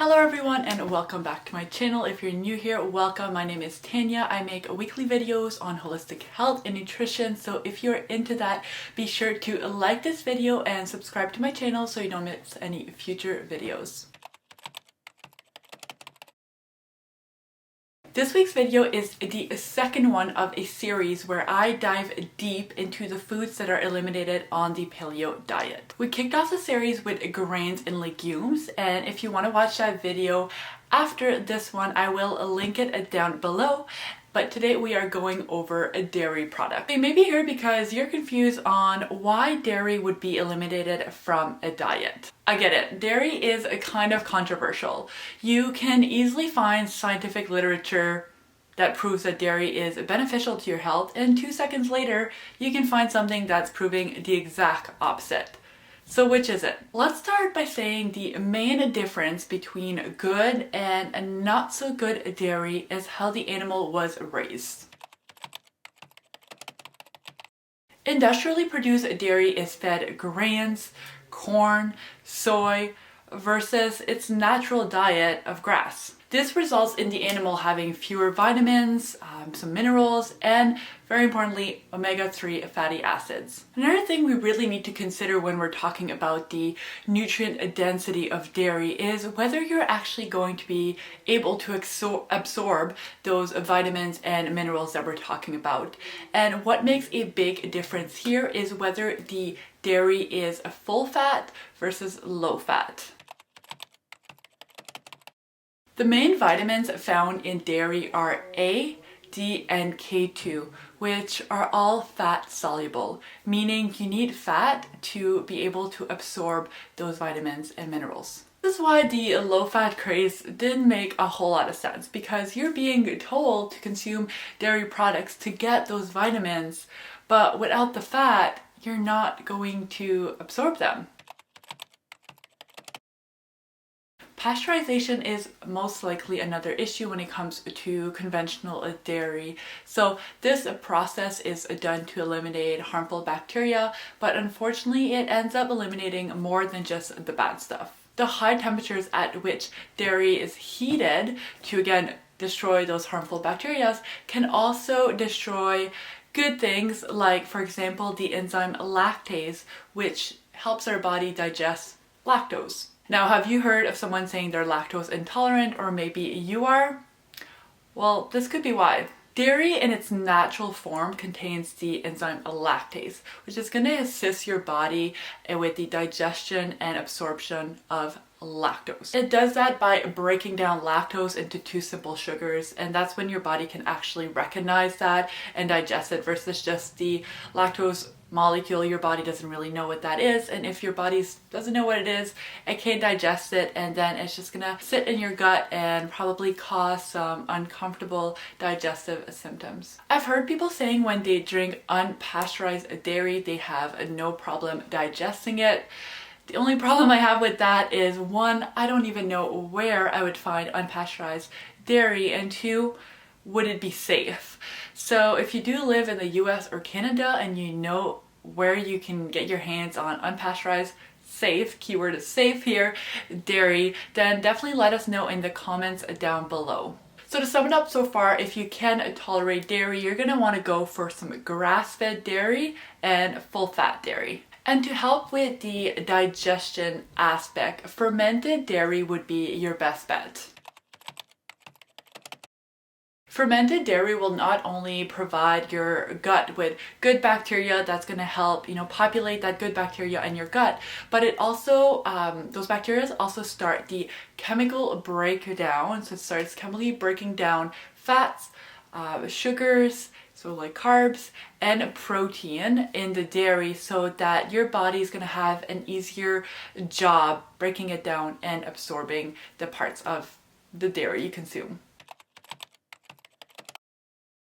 Hello everyone and welcome back to my channel. If you're new here, welcome. My name is Tanya. I make weekly videos on holistic health and nutrition. So if you're into that, be sure to like this video and subscribe to my channel so you don't miss any future videos. This week's video is the second one of a series where I dive deep into the foods that are eliminated on the paleo diet. We kicked off the series with grains and legumes, and if you want to watch that video after this one, I will link it down below. But today we are going over a dairy product. You may be here because you're confused on why dairy would be eliminated from a diet. I get it. Dairy is a kind of controversial. You can easily find scientific literature that proves that dairy is beneficial to your health, and 2 seconds later, you can find something that's proving the exact opposite. So which is it? Let's start by saying the main difference between good and not so good dairy is how the animal was raised. Industrially produced dairy is fed grains, corn, soy, versus its natural diet of grass. This results in the animal having fewer vitamins, some minerals, and very importantly, omega-3 fatty acids. Another thing we really need to consider when we're talking about the nutrient density of dairy is whether you're actually going to be able to absorb those vitamins and minerals that we're talking about. And what makes a big difference here is whether the dairy is a full fat versus low fat. The main vitamins found in dairy are A, D, and K2, which are all fat soluble, meaning you need fat to be able to absorb those vitamins and minerals. This is why the low-fat craze didn't make a whole lot of sense, because you're being told to consume dairy products to get those vitamins, but without the fat, you're not going to absorb them. Pasteurization is most likely another issue when it comes to conventional dairy. So this process is done to eliminate harmful bacteria, but unfortunately it ends up eliminating more than just the bad stuff. The high temperatures at which dairy is heated to again destroy those harmful bacteria can also destroy good things like, for example, the enzyme lactase, which helps our body digest lactose. Now, have you heard of someone saying they're lactose intolerant, or maybe you are? Well, this could be why. Dairy in its natural form contains the enzyme lactase, which is going to assist your body with the digestion and absorption of lactose. It does that by breaking down lactose into two simple sugars, and that's when your body can actually recognize that and digest it versus just the lactose molecule. Your body doesn't really know what that is, and if your body doesn't know what it is, it can't digest it, and then it's just gonna sit in your gut and probably cause some uncomfortable digestive symptoms. I've heard people saying when they drink unpasteurized dairy, they have no problem digesting it. The only problem I have with that is, one, I don't even know where I would find unpasteurized dairy, and two, would it be safe? So if you do live in the US or Canada and you know where you can get your hands on unpasteurized, safe, keyword is safe here, dairy, then definitely let us know in the comments down below. So to sum it up so far, if you can tolerate dairy, you're gonna wanna go for some grass-fed dairy and full-fat dairy. And to help with the digestion aspect, fermented dairy would be your best bet. Fermented dairy will not only provide your gut with good bacteria that's going to help, populate that good bacteria in your gut, but it also, those bacteria also start the chemical breakdown. So it starts chemically breaking down fats, sugars, so like carbs, and protein in the dairy, so that your body is going to have an easier job breaking it down and absorbing the parts of the dairy you consume.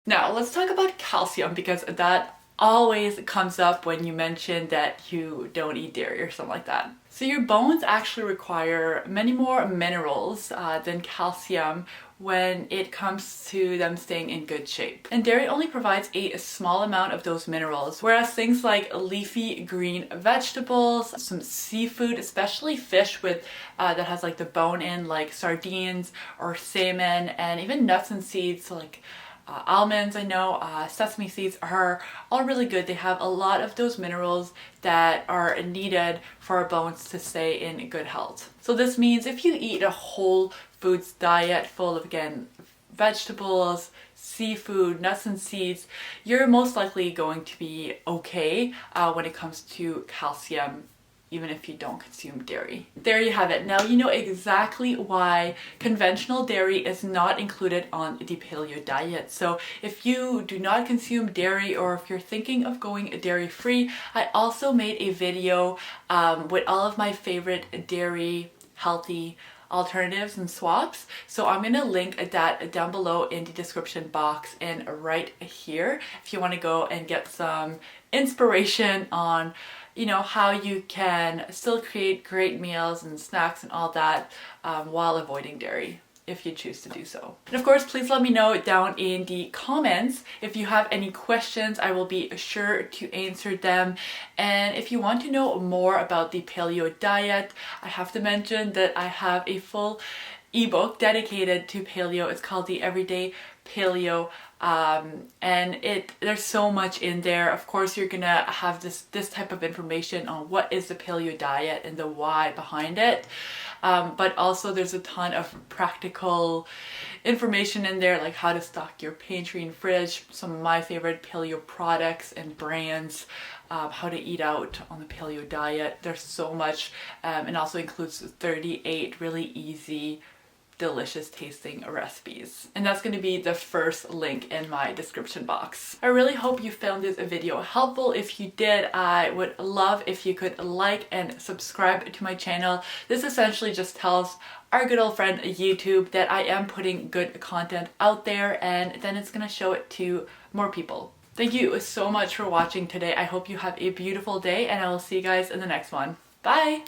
Now let's talk about calcium, because that always comes up when you mention that you don't eat dairy or something like that. So your bones actually require many more minerals than calcium when it comes to them staying in good shape. And dairy only provides a small amount of those minerals, whereas things like leafy green vegetables, some seafood, especially fish with that has like the bone in, like sardines or salmon, and even nuts and seeds, so like almonds, I know, sesame seeds are all really good. They have a lot of those minerals that are needed for our bones to stay in good health. So this means if you eat a whole foods diet full of, again, vegetables, seafood, nuts and seeds, you're most likely going to be okay when it comes to calcium, even if you don't consume dairy. There you have it. Now you know exactly why conventional dairy is not included on the paleo diet. So if you do not consume dairy, or if you're thinking of going dairy free, I also made a video with all of my favorite dairy healthy alternatives and swaps. So I'm gonna link that down below in the description box and right here if you want to go and get some inspiration on, you know, how you can still create great meals and snacks and all that while avoiding dairy, if you choose to do so. And of course, please let me know down in the comments if you have any questions. I will be sure to answer them. And if you want to know more about the paleo diet, I have to mention that I have a full ebook dedicated to paleo. It's called the Everyday Paleo, and there's so much in there. Of course, you're gonna have this type of information on what is the paleo diet and the why behind it, but also there's a ton of practical information in there, like how to stock your pantry and fridge, some of my favorite paleo products and brands, how to eat out on the paleo diet. There's so much, and also includes 38 really easy, delicious tasting recipes. And that's going to be the first link in my description box. I really hope you found this video helpful. If you did, I would love if you could like and subscribe to my channel. This essentially just tells our good old friend YouTube that I am putting good content out there, and then it's going to show it to more people. Thank you so much for watching today. I hope you have a beautiful day, and I will see you guys in the next one. Bye!